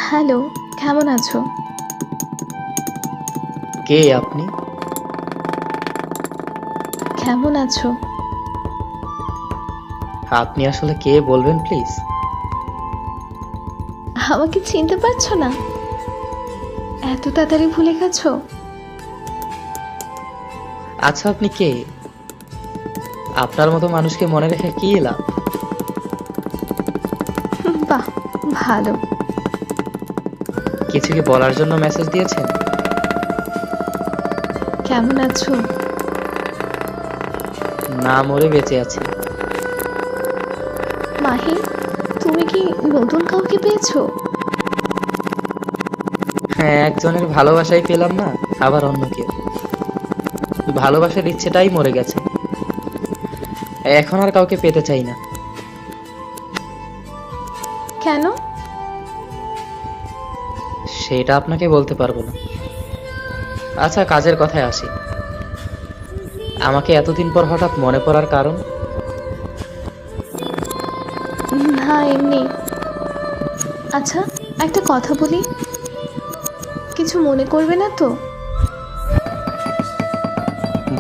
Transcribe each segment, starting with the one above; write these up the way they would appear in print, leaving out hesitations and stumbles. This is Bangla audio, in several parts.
হ্যালো, কেমন আছো? কে আপনি? কেমন আছো? আপনি আসলে কে বলবেন প্লিজ? আমাকে চিনতে পারছো না? এত তাড়াতাড়ি ভুলে গেছো? আচ্ছা, আপনি কে? আপনার মতো মানুষকে মনে রেখে কি লাভ? বাহ, ভালো। কিছু কি বলার জন্য মেসেজ দিয়েছেন? কেমন আছো? না মরে বেঁচে আছি। মাহি, তুমি কি নতুন কাউকে পেয়েছো? হ্যাঁ, একজনের ভালোবাসাই পেলাম না, আবার অন্য কেউ। ভালোবাসার ইচ্ছেটাই মরে গেছে। এখন আর কাউকে পেতে চাই না। কেন? সেটা আপনাকে বলতে পারবো না। আচ্ছা, কাজের কথায় আসি। আমাকে এতদিন পর হঠাৎ মনে পড়ার কারণ? না, এমনি। আচ্ছা, একটা কথা বলি, কিছু মনে করবে না তো?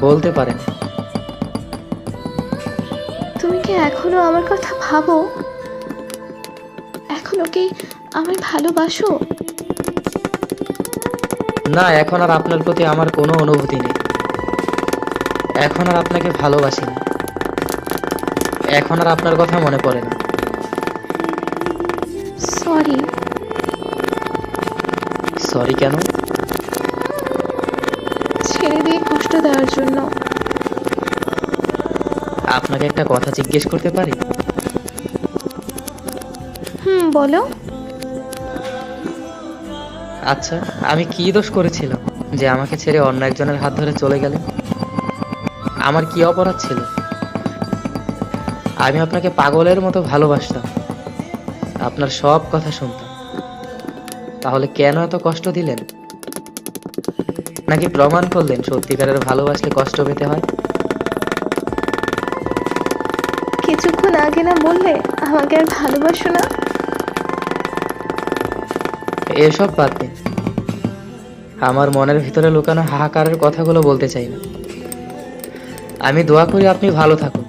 বলতে পারেন। তুমি কি এখনো আমার কথা ভাবো? এখনো কি আমায় ভালোবাসো? না, এখন আর আপনার প্রতি আমার কোনো অনুভূতি নেই। এখন আর আপনাকে ভালোবাসি না। এখন আর আপনার কথা মনে পড়ে না। সরি। সরি কেন? ছেড়ে দিয়ে কষ্ট দেওয়ার জন্য। আপনাকে একটা কথা জিজ্ঞেস করতে পারি? বলো। আচ্ছা, আমি কি দোষ করেছিলাম যে আমাকে ছেড়ে অন্য একজনের হাত ধরে চলে গেলেন? আমার কি অপরাধ ছিল? আমি আপনাকে পাগলের মতো ভালোবাসতাম, আপনার সব কথা শুনতাম। তাহলে কেন এত কষ্ট দিলেন? নাকি প্রমাণ করলেন সত্যিকারের ভালোবাসলে কষ্ট পেতে হয়? কিছুক্ষণ আগে না বললে আমাকে আর ভালোবাসো না? এসব বাদ দিন। আমার মনের ভিতরে লুকানো হাহাকারের কথাগুলো বলতে চাই না। আমি দোয়া করি আপনি ভালো থাকুন।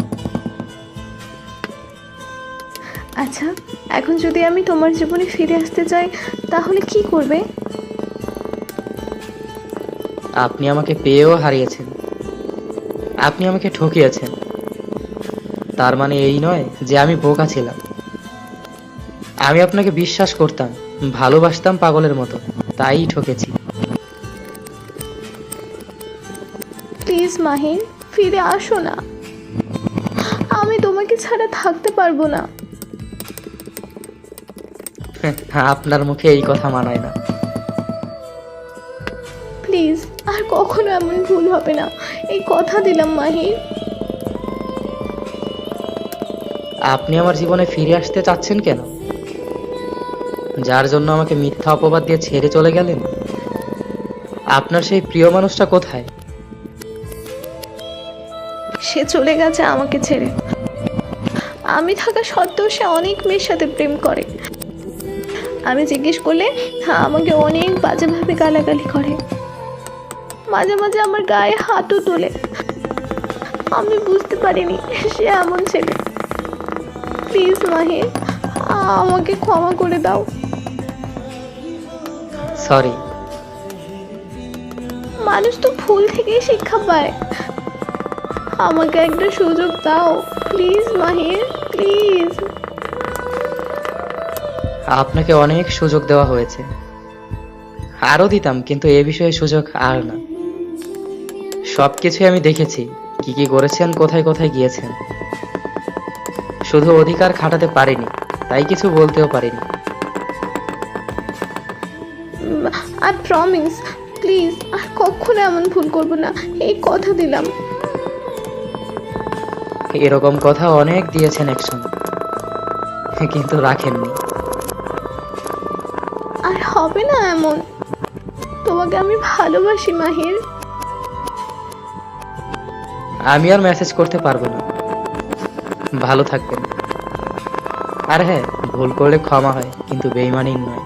আচ্ছা, এখন যদি আমি তোমার জীবনে ফিরে আসতে চাই তাহলে কি করবে? আপনি আমাকে পেয়েও হারিয়েছেন। আপনি আমাকে ঠকিয়েছেন। তার মানে এই নয় যে আমি বোকা ছিলাম। আমি আপনাকে বিশ্বাস করতাম, ভালোবাসতাম পাগলের মতো, তাই ঠকেছি। প্লিজ মাহিন, ফিরে আসো না। আমি তোমাকে ছাড়া থাকতে পারবো না। আপনার মুখে এই কথা মানায় না। প্লিজ, আর কখনো এমন ভুল হবে না, এই কথা দিলাম মাহিন। আপনি আমার জীবনে ফিরে আসতে চাচ্ছেন কেন? যার জন্য আমাকে মিথ্যা অপবাদ দিয়ে ছেড়ে চলে গেলেন? আপনার সেই প্রিয় মানুষটা কোথায়? সে চলে গেছে আমাকে ছেড়ে। আমি থাকা সত্ত্বেও সে অনেক মেয়ের সাথে প্রেম করে। আমি জিজ্ঞেস করলে আমাকে অনেক বাজেভাবে গালাগালি করে। মাঝে মাঝে আমার গায়ে হাতও তোলে। আমি বুঝতে পারিনি সে এমন ছেলে। প্লিজ মাহির, আমাকে ক্ষমা করে দাও। সরি। মানুষ তো ভুল থেকেই শিক্ষা পায়। আমাকে একটা সুযোগ দাও প্লিজ মাহির, প্লিজ। আপনাকে অনেক সুযোগ দেওয়া হয়েছে, আরো দিতাম, কিন্তু এ বিষয়ে সুযোগ আর না। সবকিছুই আমি দেখেছি, কি কি করেছেন, কোথায় কোথায় গিয়েছেন। শুধু অধিকার খাটাতে পারিনি, তাই কিছু বলতেও পারিনি। আই প্রমিস, প্লিজ আর কখনো এমন ভুল করবো না, এই কথা দিলাম। এরকম কথা অনেক দিয়েছেন একসময়, কিন্তু রাখেননি। আর হবে না এমন। তোমাকে আমি ভালোবাসি মাহির। আমি আর মেসেজ করতে পারবো না। ভালো থাকবেন। আর হ্যাঁ, ভুল করলে ক্ষমা হয়, কিন্তু বেইমানি নয়।